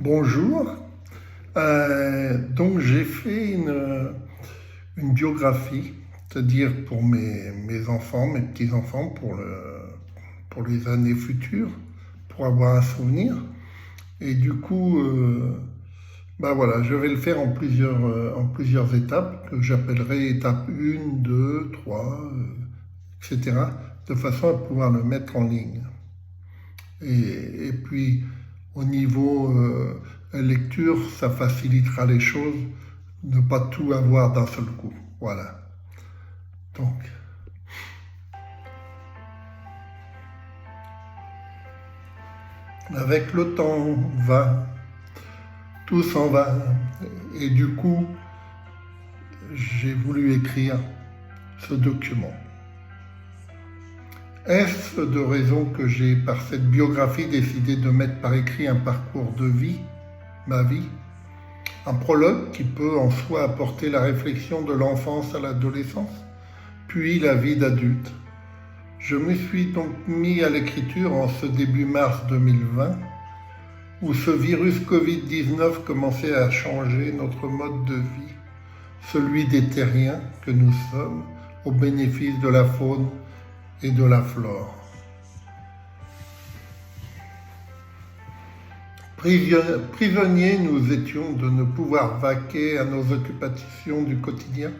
Bonjour. Donc j'ai fait une biographie, c'est-à-dire pour mes enfants, mes petits-enfants, pour les années futures, pour avoir un souvenir. Et du coup, voilà, je vais le faire en plusieurs étapes, que j'appellerai étape 1, 2, 3, etc., de façon à pouvoir le mettre en ligne. Et puis, au niveau lecture, ça facilitera les choses, ne pas tout avoir d'un seul coup. Voilà. Donc, avec le temps va, tout s'en va. Et du coup, j'ai voulu écrire ce document. Est-ce de raison que j'ai, par cette biographie, décidé de mettre par écrit un parcours de vie, ma vie, un prologue qui peut en soi apporter la réflexion de l'enfance à l'adolescence, puis la vie d'adulte. Je me suis donc mis à l'écriture en ce début mars 2020, où ce virus Covid-19 commençait à changer notre mode de vie, celui des terriens que nous sommes, au bénéfice de la faune et de la flore. Prisonniers nous étions de ne pouvoir vaquer à nos occupations du quotidien.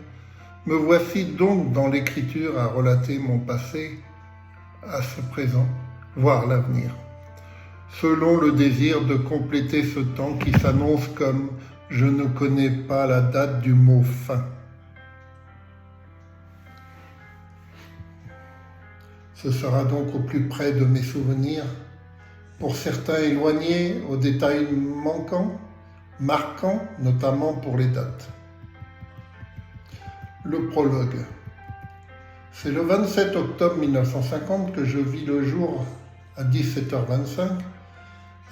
Me voici donc dans l'écriture à relater mon passé à ce présent, voire l'avenir, selon le désir de compléter ce temps qui s'annonce comme « je ne connais pas la date du mot fin ». Ce sera donc au plus près de mes souvenirs, pour certains éloignés, aux détails manquants, marquants, notamment pour les dates. Le prologue. C'est le 27 octobre 1950 que je vis le jour à 17h25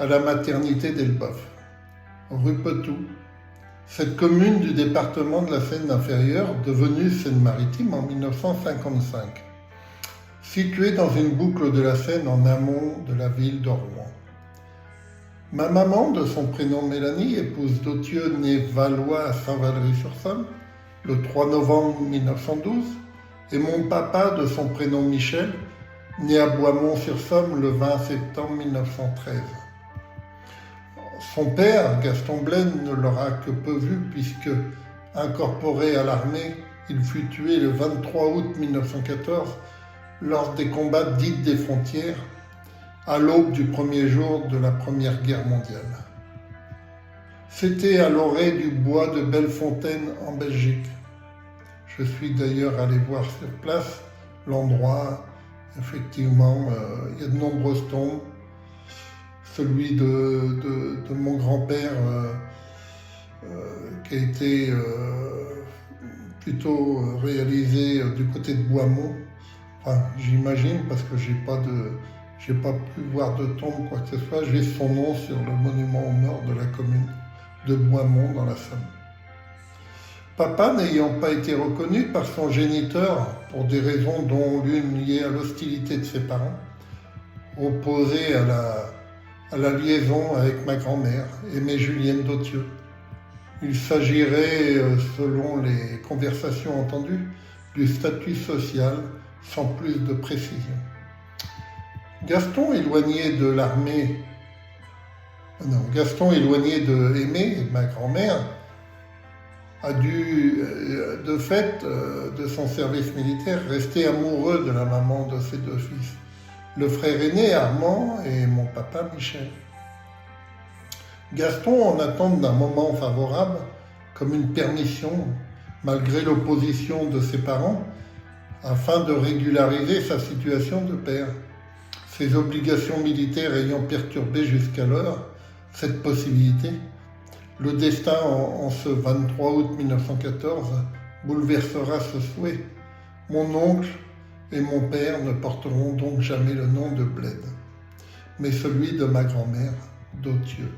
à la maternité d'Elbeuf, rue Petou, cette commune du département de la Seine-Inférieure devenue Seine-Maritime en 1955. Située dans une boucle de la Seine en amont de la ville de Rouen. Ma maman, de son prénom Mélanie, épouse d'Authieu, né Valois à Saint-Valery-sur-Somme, le 3 novembre 1912, et mon papa, de son prénom Michel, né à Boismont-sur-Somme le 20 septembre 1913. Son père, Gaston Blaine, ne l'aura que peu vu puisque, incorporé à l'armée, il fut tué le 23 août 1914 lors des combats dits des frontières, à l'aube du premier jour de la Première Guerre mondiale. C'était à l'orée du bois de Bellefontaine en Belgique. Je suis d'ailleurs allé voir sur place l'endroit. Effectivement, il y a de nombreuses tombes. Celui de mon grand-père qui a été plutôt réalisé du côté de Boismont. Enfin, j'imagine, parce que j'ai pas pu voir de tombe, quoi que ce soit, j'ai son nom sur le monument aux morts de la commune de Boismont dans la Somme. Papa, n'ayant pas été reconnu par son géniteur pour des raisons dont l'une liée à l'hostilité de ses parents, opposé à la liaison avec ma grand-mère, Aimée Julienne d'Authieu. Il s'agirait, selon les conversations entendues, du statut social, sans plus de précision. Gaston, éloigné de Aimée, ma grand-mère, a dû, de fait de son service militaire, rester amoureux de la maman de ses deux fils, le frère aîné Armand et mon papa Michel. Gaston, en attente d'un moment favorable, comme une permission, malgré l'opposition de ses parents, afin de régulariser sa situation de père. Ses obligations militaires ayant perturbé jusqu'alors cette possibilité, le destin en ce 23 août 1914 bouleversera ce souhait. Mon oncle et mon père ne porteront donc jamais le nom de Bled, mais celui de ma grand-mère, d'Authieu.